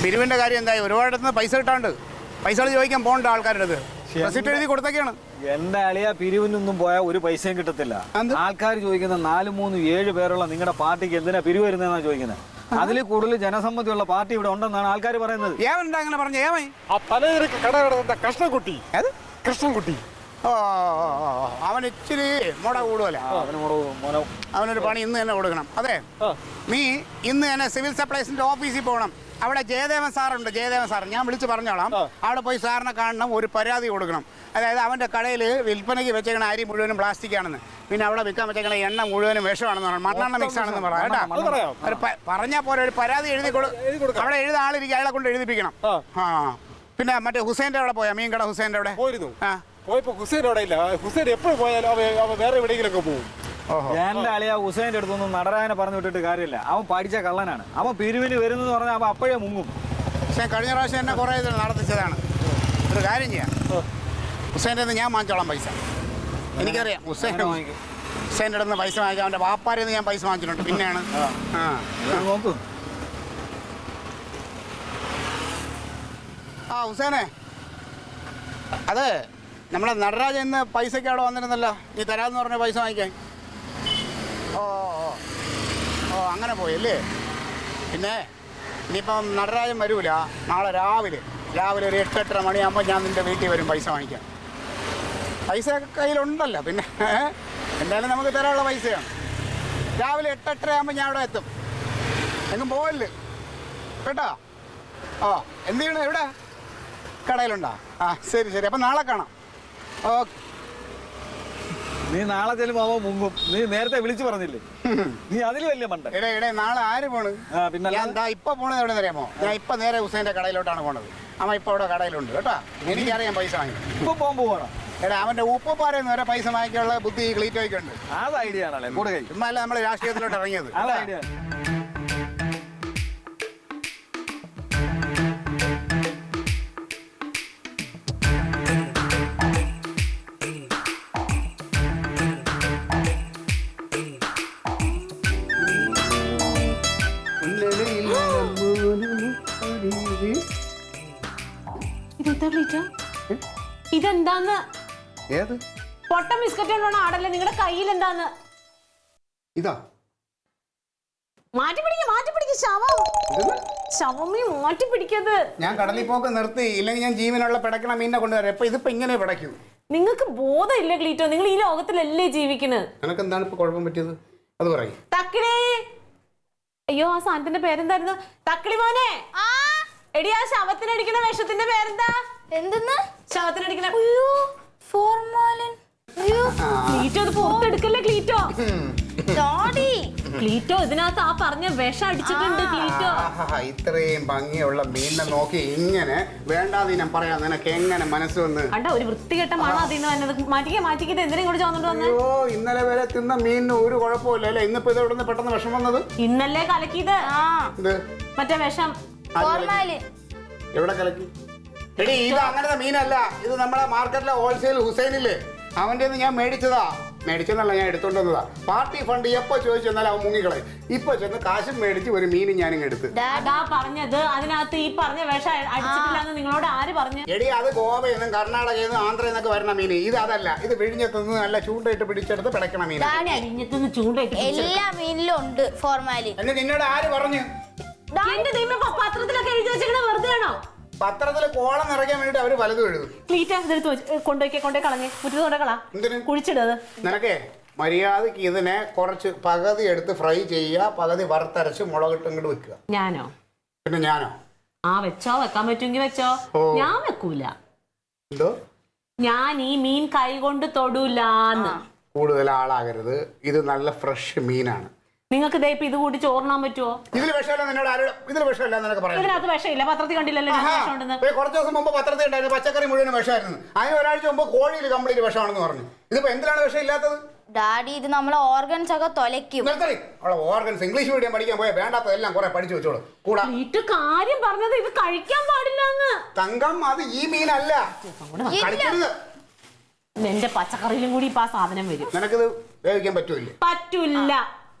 പിരിവിന്റെ കാര്യം എന്തായി? ഒരുപാടത്ത് പൈസ കിട്ടാണ്ട് പൈസ ചോദിക്കാൻ പോകണ്ട ആൾക്കാരുടെ അടുത്ത് റെസിപ്റ്റ് എഴുതി കൊടുത്തൊക്കെയാണ്. എന്റെ അളിയ പിരിവിനൊന്നും പോയാൽ ഒരു പൈസയും കിട്ടത്തില്ല. ആൾക്കാർ ചോദിക്കുന്ന 4, 3, 7 പേരുള്ള നിങ്ങളുടെ പാർട്ടിക്ക് എന്തിനാ പിരിവ് വരുന്നതെന്നാണ് ചോദിക്കുന്നത്. അതിൽ കൂടുതൽ ജനസമ്മതിയുള്ള പാർട്ടി ഇവിടെ ഉണ്ടെന്നാണ് ആൾക്കാർ പറയുന്നത്. ഏവനുണ്ട് അങ്ങനെ പറഞ്ഞു? ഏവൻ ആ പലചരക്ക് കട കൃഷ്ണൻകുട്ടി. ഏത് കൃഷ്ണൻകുട്ടി? ഓ അവൻ ഇച്ചിരി മുട കൂടുതല. അവനൊരു പണി ഇന്ന് തന്നെ കൊടുക്കണം. അതെ, നീ ഇന്ന് തന്നെ സിവിൽ സപ്ലൈസിന്റെ ഓഫീസിൽ പോകണം. അവിടെ ജയദേവൻ സാറുണ്ട്. ജയദേവൻ സാർ ഞാൻ വിളിച്ച് പറഞ്ഞോളാം. അവിടെ പോയി സാറിനെ കാണണം, ഒരു പരാതി കൊടുക്കണം. അതായത് അവൻ്റെ കടയിൽ വിൽപ്പനയ്ക്ക് വെച്ചേക്കണ അരി മുഴുവനും പ്ലാസ്റ്റിക് ആണെന്ന്, പിന്നെ അവിടെ വിൽക്കാൻ വെച്ചേക്കണ എണ്ണ മുഴുവനും വിഷമാണെന്ന് പറഞ്ഞു, മണ്ണെണ്ണ മിക്സ് ആണെന്ന് പറയാം കേട്ടോ. പറഞ്ഞാൽ പോലെ ഒരു പരാതി എഴുതി കൊടുക്കും. അവിടെ എഴുതാൻ ആളിരിക്കും, അയാളെ കൊണ്ട് എഴുതിപ്പിക്കണം. ആ പിന്നെ മറ്റേ ഹുസൈൻ്റെ അവിടെ പോയാ? മീൻകട ഹുസൈൻ്റെ അവിടെ പോയിരുന്നു. പോയപ്പോ ഹുസൈൻ അവിടെ ഇല്ല. ഹുസൈൻ എപ്പോഴും പോയാലും അവൻ വേറെ എവിടെയെങ്കിലൊക്കെ പോകും. എന്റെ അളിയ ഹുസൈൻ്റെ അടുത്തൊന്നും നടരാജനെ പറഞ്ഞു വിട്ടിട്ട് കാര്യമില്ല. അവൻ പഠിച്ച കള്ളനാണ്. അവൻ പിരിവിന് വരുന്നെന്ന് പറഞ്ഞാൽ അവൻ അപ്പോഴേ മുങ്ങും. പക്ഷേ കഴിഞ്ഞ പ്രാവശ്യം എന്നെ കുറേ നടത്തിച്ചതാണ്. ഒരു കാര്യം ചെയ്യാം, ഹുസൈൻ്റെ അടുത്ത് ഞാൻ വാങ്ങിച്ചോളാം പൈസ. എനിക്കറിയാം ഹുസൈൻ്റെ അടുത്ത് നിന്ന് പൈസ വാങ്ങിക്കാം. അവൻ്റെ വാപ്പാരിൽ നിന്ന് ഞാൻ പൈസ വാങ്ങിച്ചിട്ടുണ്ട്. പിന്നെയാണ് നോക്കൂ. ഹുസൈനെ, അത് നമ്മളെ നടരാജൻ ഇന്ന് പൈസയ്ക്ക് അവിടെ വന്നിരുന്നല്ലോ, നീ തരാമെന്ന് പറഞ്ഞ പൈസ വാങ്ങിക്കാൻ. ഓ ഓ ഓ അങ്ങനെ പോയല്ലേ. പിന്നെ ഇനിയിപ്പം നടരാജൻ വരൂല. നാളെ രാവിലെ ഒരു 8-8:30 മണിയാകുമ്പോൾ ഞാൻ നിൻ്റെ വീട്ടിൽ വരും പൈസ വാങ്ങിക്കാൻ. പൈസ കയ്യിലുണ്ടല്ലോ, പിന്നെ എന്തായാലും നമുക്ക് തരാനുള്ള പൈസയാണ്. രാവിലെ 8-8:30 ആകുമ്പോൾ ഞാൻ അവിടെ എത്തും. എങ്ങും പോവല്ലേ കേട്ടോ? ഓ എന്ത് ചെയ്യണം? എവിടെ കടയിലുണ്ടോ? ശരി ശരി, അപ്പം നാളെ കാണാം. ഓക്കെ. നീ നാളെ ചെല്ലുമ്പോ അവൻ മുങ്ങും. നീ നേരത്തെ വിളിച്ചു പറഞ്ഞില്ലേ? നീ അതിൽ വലിയ മണ്ട. എടേ നാളെ ആര് പോണ്? പിന്നെ ഞാൻ ഇപ്പൊ പോണത് എവിടെ അറിയാമോ? ഞാൻ ഇപ്പൊ നേരെ ഹുസൈൻ്റെ കടയിലോട്ടാണ് പോണത്. അവൻ ഇപ്പൊ അവിടെ കടയിലുണ്ട് കേട്ടോ. എനിക്കറിയാം പൈസ വാങ്ങി. ഇപ്പൊ പോകുമ്പോ പോകണം. എടാ അവന്റെ ഉപ്പപ്പാരെന്ന് വരെ പൈസ വാങ്ങിക്കാനുള്ള ബുദ്ധി ക്ലീറ്റോയ്ക്കുണ്ട്. അത് ഐഡിയ ആണല്ലേ കൂടുതൽ. ചുമ്മാല്ല നമ്മൾ രാഷ്ട്രീയത്തിലോട്ട് ഇറങ്ങിയത്. അത് ഐഡിയ. ഇതെന്താന്ന്? ഏത് പൊട്ട ബിസ്ക്കറ്റ് കൊണ്ടാണോ ആടല്ലേ? നിങ്ങളുടെ കയ്യിൽ എന്താന്ന്? ഇതാ മാറ്റി പിടിക്ക ശവമീ മാറ്റി പിടിക്കത്. ഞാൻ കടലിൽ പോക്ക് നിർത്തി. ഇല്ലെങ്കിൽ ഞാൻ ജീവനുള്ള പിടക്കണ മീനിനെ കൊണ്ടുവരാം. ഇപ്പൊ ഇതിപ്പോ ഇങ്ങനെ പിടയ്ക്കും. നിങ്ങൾക്ക് ബോധമില്ല ക്ലീറ്റോ. നിങ്ങൾ ഈ ലോകത്തിലല്ലേ ജീവിക്കുന്നത്? നിനക്ക് എന്താണ് ഇപ്പൊ കുഴപ്പം പറ്റിയത്? അത് പറയും. തക്കിളി. അയ്യോ ആ സാധനത്തിന്റെ പേരെന്തായിരുന്നു? തക്കിളി മോനെ. എടി ആ ശവത്തിനടിക്കണ വിഷത്തിന്റെ പേരെന്താ? എന്തെന്ന്? ശവത്തിനടിക്കണ ഫോർമാലിൻ. ക്ലീറ്റോ അത് പുറത്തെടുക്കല്ലേ ക്ലീറ്റോ. ക്ലീറ്റോ ഇതിനകത്ത് ആ പറഞ്ഞ വിഷം അടിച്ചിട്ടുണ്ട് ക്ലീറ്റോ. ഇത്രയും ഭംഗിയുള്ള മീനിനെ നോക്കി ഇങ്ങനെ വേണ്ടാതീനം പറയാ നിനക്ക് എങ്ങനെ മനസ്സ് വന്ന്? കണ്ട ഒരു വൃത്തികെട്ട മണം അതിന്ന് വന്നത്. മാറ്റിക്കിട്ട് എന്തിനും കൂടി ചോദിച്ചോണ്ട് വന്നേ? അയ്യോ ഇന്നലെ വരെ തിന്ന മീനിന് ഒരു കുഴപ്പമില്ല അല്ലേ? ഇന്നിപ്പോ ഇത് എവിടെ പെട്ടെന്ന് വിഷം വന്നത്? ഇന്നല്ലേ കലക്കിയത്. മറ്റേ വിഷം എവിടെ കലക്കി? എടി ഇത് അങ്ങനത്തെ മീനല്ല. ഇത് നമ്മളെ മാർക്കറ്റിലെ ഹോൾസെയിൽ ഹുസൈനില്ലേ, അവൻ്റെ ഞാൻ മേടിച്ചെന്നല്ല, ഞാൻ എടുത്തോണ്ട് വന്നതാ. പാർട്ടി ഫണ്ട് എപ്പോ ചോദിച്ചു വന്നാലും അവൻ മുങ്ങിക്കളെ. ഇപ്പൊ ചെന്ന് കാശും മേടിച്ച് ഒരു മീനും ഞാനിങ് എടുത്ത്. പറഞ്ഞത് അതിനകത്ത് ഈ പറഞ്ഞ വിഷം അടിച്ചിട്ടില്ലെന്ന് നിങ്ങളോട് ആര് പറഞ്ഞു? എടി അത് ഗോവയെന്നും കർണാടകയിൽ നിന്നും ആന്ധ്രയിൽ നിന്നൊക്കെ വരണ മീൻ. ഇത് അതല്ല. ഇത് വിഴിഞ്ഞത്തുനിന്ന് നല്ല ചൂണ്ടയിട്ട് പിടിച്ചെടുത്ത് പിടയ്ക്കണ മീൻ. വിഴിഞ്ഞത്തുനിന്ന് ചൂണ്ടയിട്ട് എല്ലാ മീനിലും ഉണ്ട് ഫോർമാലിൻ. എന്ന് നിന്നോട് ആര് പറഞ്ഞു? പത്രത്തിലൊക്കെ എഴുതി വെച്ചിട്ട് വെറുതെ ആണോ? പത്രത്തിൽ കോളം നിറയ്ക്കാൻ വേണ്ടിട്ട് അവര് പലതും എഴുതും. കൊണ്ടുപോയി കളഞ്ഞേ മുറ്റത്ത് കൊണ്ടുകളാ കുഴിച്ചിടത്. നിനക്കേ മര്യാദക്ക് ഇതിനെ കുറച്ച് പകുതി എടുത്ത് ഫ്രൈ ചെയ്യുക, പകുതി വറുത്തരച്ച് മുളകിട്ട് ഇങ്ങോട്ട് വെക്കുക. ഞാനോ? പിന്നെ ഞാനോ? വെച്ചോ, വെക്കാൻ പറ്റുമെങ്കിൽ വെച്ചോ. ഞാൻ വെക്കൂല. എന്തോ? ഞാൻ ഈ മീൻ കൈ കൊണ്ട് തൊടൂലാന്ന്. കൂടുതൽ ആളാകരുത്. ഇത് നല്ല ഫ്രഷ് മീനാണ്. നിങ്ങൾക്ക് ഇത് കൂടി ചോറിനാൻ പറ്റുമോ? ഇതിൽ വിഷമല്ല. നിന്നോട് ആരും ഇതിൽ വിഷമല്ല നിനക്ക് പറയാം. ഇതിനകത്ത് വിഷമില്ല. പത്രത്തിൽ കണ്ടില്ലല്ലോ കുറച്ച് ദിവസം മുമ്പ് പത്രത്തിൽ ഉണ്ടായിരുന്നു പച്ചക്കറി മുഴുവൻ വിഷമായിരുന്നു. അതിന് ഒരാഴ്ച മുമ്പ് കോഴിയിൽ കംപ്ലീറ്റ് വിഷമാണെന്ന് പറഞ്ഞു. ഇതിപ്പോ എന്തിനാണ് വിഷം ഇല്ലാത്തത്? ഡാഡി ഇത് നമ്മളെ ഓർഗൻസ് ഒക്കെ തൊലയ്ക്കും. ഓർഗൻസ് ഇംഗ്ലീഷ് മീഡിയം പഠിക്കാൻ പോയാൽ വേണ്ടാത്തതെല്ലാം കുറെ പഠിച്ചു വെച്ചോളൂ. കൂടാ കാര്യം പറഞ്ഞത് ഇത് കഴിക്കാൻ പാടില്ല. തങ്കം അത് ഈ മീനല്ല. എന്റെ പച്ചക്കറിയിലും കൂടി ഇപ്പൊ ആ സാധനം വരും. നിനക്കിത് വേവിക്കാൻ പറ്റൂല്ലേ? പറ്റൂല.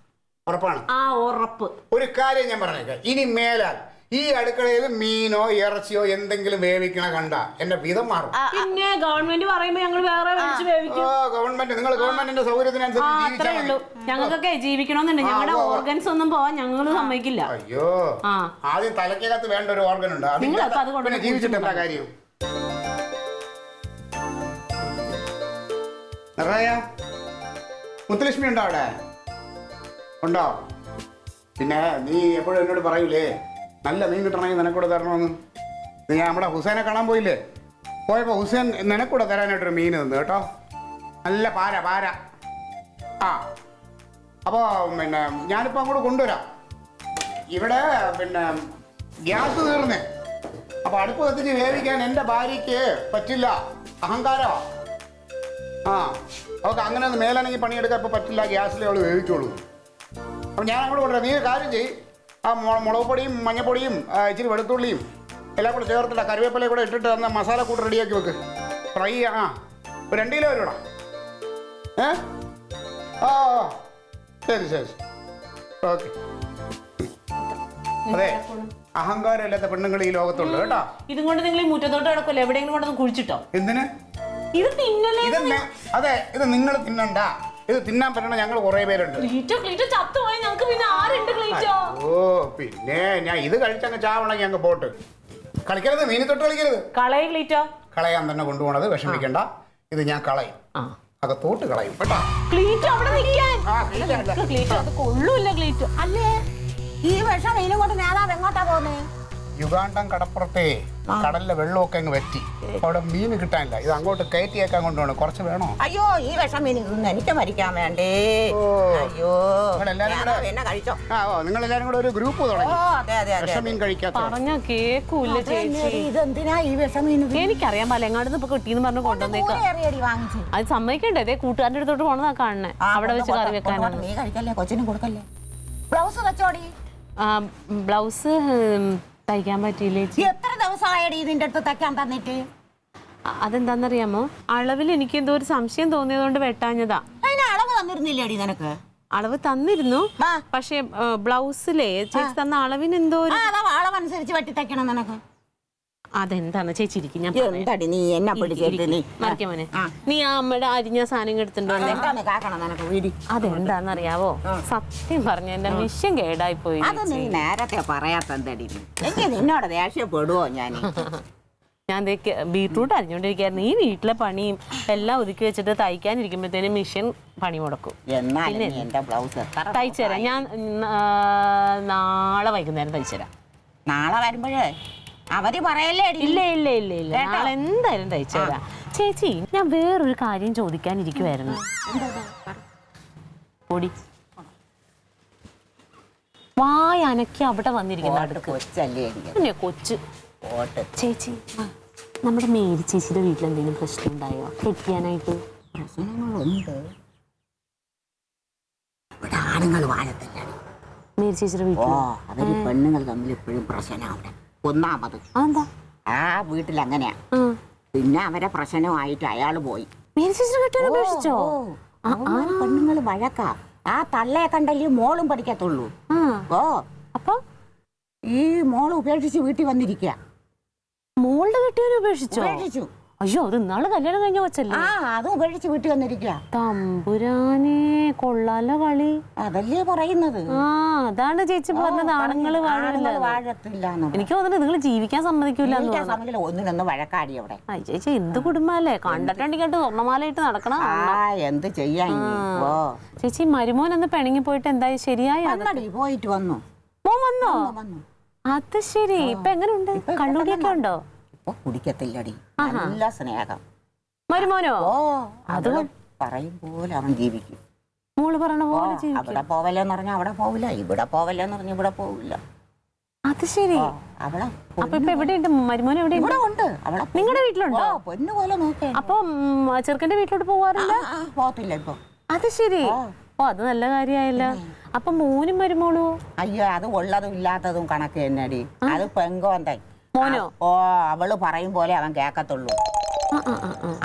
ഉറപ്പാണ്? ഉറപ്പ്. ഒരു കാര്യം ഞാൻ പറഞ്ഞേക്കാം, ഇനി മേലാൽ ഈ അടുക്കളയിൽ മീനോ ഇറച്ചിയോ എന്തെങ്കിലും വേവിക്കണ കണ്ട എന്റെ വിധം മാറും. പിന്നെ ഗവൺമെന്റ് പറയുമ്പോ ഞങ്ങൾ വേറെ വിളിച്ച് വേവിക്കും. ഗവൺമെന്റ് നിങ്ങൾ ഗവൺമെന്റിന്റെ സൗകര്യത്തിനനുസരിച്ച് അത്രേ ഉള്ളൂ. ഞങ്ങൾക്കൊക്കെ ജീവിക്കണമെന്നുണ്ട്. ഞങ്ങളുടെ ഓർഗൻസ് ഒന്നും പോവാൻ ഞങ്ങൾ സമ്മതിക്കില്ല. അയ്യോ ആദ്യം തലക്കകത്ത് വേണ്ട ഒരു ഓർഗൻ ഉണ്ട്. പിന്നെ ജീവിച്ചിട്ട് എന്താ കാര്യം? മുത്തുലക്ഷ്മി ഉണ്ടോ അവിടെ? ഉണ്ടോ? പിന്നെ നീ എപ്പോഴും എന്നോട് പറയൂലേ നല്ല മീൻ കിട്ടണമെങ്കിൽ നിനക്കൂടെ തരണമെന്ന്. നീ നമ്മുടെ ഹുസൈനെ കാണാൻ പോയില്ലേ? പോയപ്പോൾ ഹുസൈൻ നിനക്കൂടെ തരാനായിട്ടൊരു മീൻ തന്നു കേട്ടോ. നല്ല പാര. ആ അപ്പോൾ പിന്നെ ഞാനിപ്പോൾ അങ്ങോട്ട് കൊണ്ടുവരാം. ഇവിടെ പിന്നെ ഗ്യാസ് തീർന്നേ. അപ്പോൾ അടുപ്പ് കത്തിച്ച് വേവിക്കാൻ എൻ്റെ ഭാര്യയ്ക്ക് പറ്റില്ല. അഹങ്കാരമാണ്. അവൾക്ക് അങ്ങനെ ഒന്ന് മേലാണെങ്കിൽ പണിയെടുക്കാൻ ഇപ്പോൾ പറ്റില്ല. ഗ്യാസിലേ അവൾ വേവിക്കുള്ളൂ. അപ്പോൾ ഞാൻ അങ്ങോട്ട് കൊണ്ടുവരാം. നീ കാര്യം ചെയ്യും, ആ മുളക് പൊടിയും മഞ്ഞപ്പൊടിയും ഇച്ചിരി വെളുത്തുള്ളിയും എല്ലാം കൂടെ ചേർത്തിട്ട് കറിവേപ്പിലയും കൂടെ ഇട്ടിട്ട് തന്ന മസാല കൂട്ട് റെഡിയാക്കി വെക്ക്. ഫ്രൈ ഒരു 2 കിലോ വരുവാ. ശരി ഓക്കെ. അതെ, അഹങ്കാരം ഇല്ലാത്ത പെണ്ണുങ്ങൾ ഈ ലോകത്തുണ്ട് കേട്ടോ. ഇതും കൊണ്ട് നിങ്ങൾ ഈ മുറ്റത്തോട്ട് കിടക്കുമല്ലോ, എവിടെയെങ്കിലും കൊണ്ടൊന്ന് കുഴിച്ചിട്ടോ? എന്തിന്? ഇത് തിന്നലേ. അതെ, ഇത് നിങ്ങൾ തിന്നണ്ട. ഇത് തിന്നാൻ പറ്റണ ഞങ്ങൾ കുറെ പേരുണ്ട്. ഞങ്ങൾക്ക് പിന്നെ ആരുണ്ട്? ഓ പിന്നെ ഞാൻ ഇത് കഴിച്ചങ്ങ് ചാവണമെങ്കിൽ അങ്ങ് പോട്ട്. കളിക്കരുത്, മീനി തൊട്ട് കളിക്കരുത്. കളയാൻ തന്നെ കൊണ്ടുപോണത്, വിഷമിക്കണ്ട. ഇത് ഞാൻ കളയും, അകത്തോട്ട് കളയും കേട്ടോ. അല്ലേ ഈ വിഷം മീനും കൊണ്ട് നേതാവ് എങ്ങോട്ടാ പോന്നേ? യുഗാണ്ടം കടപ്പുറത്തെ കടലിലെ വെള്ളമൊക്കെ അങ്ങ് വറ്റി. അവിടെ മീൻ കിട്ടാനില്ല. ഇത് അങ്ങോട്ട് കയറ്റിയേക്കാൻ കൊണ്ടുപോകണം. കുറച്ച് വേണോ? അയ്യോ, ഈ വിഷം മീൻ എനിക്ക് മരിക്കാൻ വേണ്ടേ. അയ്യോ, എന്നെ കഴിച്ചോ? നിങ്ങളെല്ലാരും കൂടെ ഒരു ഗ്രൂപ്പ് തുടങ്ങി. വിഷമീൻ കഴിക്കാത്ത ഇതെന്തിനാ ഈ വിഷം മീൻ? എനിക്കറിയാൻ പലങ്ങാട് ഇപ്പൊ കിട്ടിയെന്ന് പറഞ്ഞു കൊണ്ടുവന്നേക്കാം. അത് സമ്മതിക്കണ്ടേ? അതേ കൂട്ടുകാരൻ്റെ അടുത്തോട്ട് പോണതാ കാണണേ. അവിടെ വെച്ച് കറി വെക്കാനാണ്. നീ കഴിക്കല്ലേ, കൊച്ചിനും കൊടുക്കല്ലേ. ബ്ലൗസ് തച്ചോടി. ബ്ലൗസ് തയ്ക്കാൻ പറ്റിയില്ലേ? എത്ര ദിവസമായടി ഇതിന്റെ അടുത്ത് തയ്ക്കാൻ തന്നിട്ട്? അതെന്താന്നറിയാമോ, അളവിൽ എനിക്ക് എന്തോ ഒരു സംശയം തോന്നിയതുകൊണ്ട് വെട്ടാഞ്ഞതാ. അതിന് അളവ് തന്നിരുന്നില്ലേടി നിനക്ക്? അളവ് തന്നിരുന്നു, പക്ഷെ ബ്ലൗസിലെ ചേച്ചി തന്ന അളവിന് എന്തോ അളവനുസരിച്ച് വെട്ടി തയ്ക്കണം നിനക്ക്. അതെന്താന്ന് ചേച്ചിരിക്കും. ഞാൻ നീ എന്നെ മറിക്കാമോനെ, നീ ആ അമ്മയുടെ അരിഞ്ഞ സാധനം എടുത്തിട്ടുണ്ടോ? അതെന്താന്നറിയാവോ, സത്യം പറഞ്ഞ എന്റെ മിഷൻ കേടായി പോയി. അത് നീ നേരത്തെ പറയാത്തടി. നിന്നോട് ദേഷ്യപ്പെടുവോ? ഞാൻ ബീട്രൂട്ട് അരിഞ്ഞോണ്ടിരിക്കായിരുന്നു. ഈ വീട്ടിലെ പണിയും എല്ലാം ഒതുക്കി വെച്ചിട്ട് തയ്ക്കാനിരിക്കുമ്പോഴത്തേനും മിഷൻ പണി മുടക്കും. തയ്ച്ചുതരാം, ഞാൻ നാളെ വൈകുന്നേരം തയ്ച്ചുതരാം. നാളെ വരുമ്പോഴേ അവര് പറയല്ലേ? ഇല്ല, നാളെ എന്തായാലും തയ്ച്ചുതരാം. ചേച്ചി, ഞാൻ വേറൊരു കാര്യം ചോദിക്കാനിരിക്കുവായിരുന്നു. പൊടി വായ അനക്കി അവിടെ വന്നിരിക്കുന്ന കൊച്ച്. ചേച്ചി, നമ്മുടെ മേരി ചേച്ചിയുടെ വീട്ടിൽ എന്തെങ്കിലും പ്രശ്നം ഉണ്ടായോ കെട്ടിയാനായിട്ട്? പ്രശ്നങ്ങളുണ്ട്. ഇവിടെ ആണുങ്ങൾ വാഴത്തില്ല. മേരി ചേച്ചിയുടെ വീട്ടിൽ അവര് പെണ്ണുങ്ങൾ തമ്മിൽ എപ്പോഴും പ്രശ്നമാണ്. ഒന്നാമത് ആ വീട്ടിൽ അങ്ങനെയാ. പിന്നെ അവരെ പ്രശ്നമായിട്ട് അയാള് പോയി. പെണ്ണുങ്ങൾ വഴക്കാ. ആ തള്ളയെ കണ്ടല്ലേ മോളും പഠിക്കത്തുള്ളൂ. അപ്പൊ ഈ മോള് ഉപേക്ഷിച്ച് വീട്ടിൽ വന്നിരിക്കുക. മോളുടെ കെട്ടിയവരെ ഉപേക്ഷിച്ചു? അയ്യോ, അത് ഇന്നാള് കല്യാണം കഴിഞ്ഞ കൊച്ചല്ലേ? അത് ഉപേക്ഷിച്ച് വീട്ടിൽ വന്നിരിക്കുക. തമ്പുരാനെ, കൊള്ളാലോ കളി. അതല്ലേ പറയുന്നത്. അതാണ് ചേച്ചി പറഞ്ഞത്, ആണുങ്ങള് വാഴത്തില്ല. എനിക്ക് തോന്നുന്നു നിങ്ങൾ ജീവിക്കാൻ സമ്മതിക്കൂല. ഒന്നിനൊന്ന് വഴക്കാടി അവിടെ. ചേച്ചി, എന്ത് കുടുംബല്ലേ, കണ്ടിട്ടുണ്ടെങ്കിൽ സ്വർണ്ണമാലയിട്ട് നടക്കണം. എന്ത് ചെയ്യാൻ? ചേച്ചി, മരുമോൻ എന്ന് പിണങ്ങി പോയിട്ട് എന്തായി? ശരിയായി? പോയിട്ട് വന്നു. മോൻ വന്നോ? അത് ശരി. ഇപ്പൊ എങ്ങനെയുണ്ട്? കണ്ണൂടിയൊക്കെ ഉണ്ടോ? കുടിക്കത്തില്ലടി, നല്ല സ്നേഹം. മരുമോനോ? അത് പറയും പോലെ അവൻ ജീവിക്കും. മോള് പറഞ്ഞ പോലെ അവിടെ പോവല്ലെന്ന് പറഞ്ഞാൽ അവിടെ പോവില്ല, ഇവിടെ പോവല്ലെന്ന് പറഞ്ഞാൽ ഇവിടെ പോവില്ല. അത് ശരി. അവളെ അപ്പൊ ഇപ്പൊ എവിടെയുണ്ട് മരുമോൻ? എവിടെയുണ്ട്? അവളെ നിങ്ങളുടെ വീട്ടിലുണ്ടോ? പൊന്നു പോലെ നോക്കേ. അപ്പൊ ചെറുക്കന്റെ വീട്ടിലോട്ട് പോവാറില്ല? പോകത്തില്ല ഇപ്പൊ. അത് ശരി. അത് നല്ല കാര്യമായില്ല. അപ്പൊ മോനും മരുമോളോ? അയ്യോ, അത് ഉള്ളതും ഇല്ലാത്തതും കണക്ക് തന്നെടി. അത് പെങ്കോന്തേ. മോനോ? അവള് പറയും പോലെ അവൻ കേക്കത്തുള്ളൂ.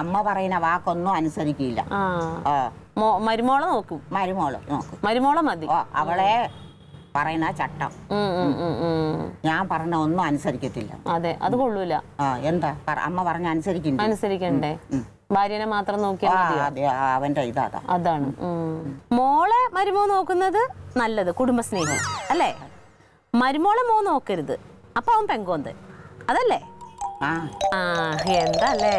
അമ്മ പറയുന്ന വാക്കൊന്നും അനുസരിക്കില്ല. മരുമോളെ നോക്കും. മരുമോള് നോക്കും. മരുമോളെ മതി. അവളെ പറയുന്ന ചട്ടം. ഞാൻ പറഞ്ഞ ഒന്നും അനുസരിക്കത്തില്ല. അതെ, അത് കൊള്ളൂല. എന്താ അമ്മ പറഞ്ഞ അനുസരിക്കണ്ടേ? ഭാര്യനെ മാത്രം നോക്കിയാൽ മതിയോ? അവന്റെ ഇതാ അതാണ്. മോളെ മരുമോ നോക്കുന്നത് നല്ലത്, കുടുംബസ്നേഹി അല്ലേ? മരുമോളെ മോ നോക്കരുത്, അപ്പൊ അവൻ പെങ്കോന്ത്, അതല്ലേ? എന്താ അല്ലേ?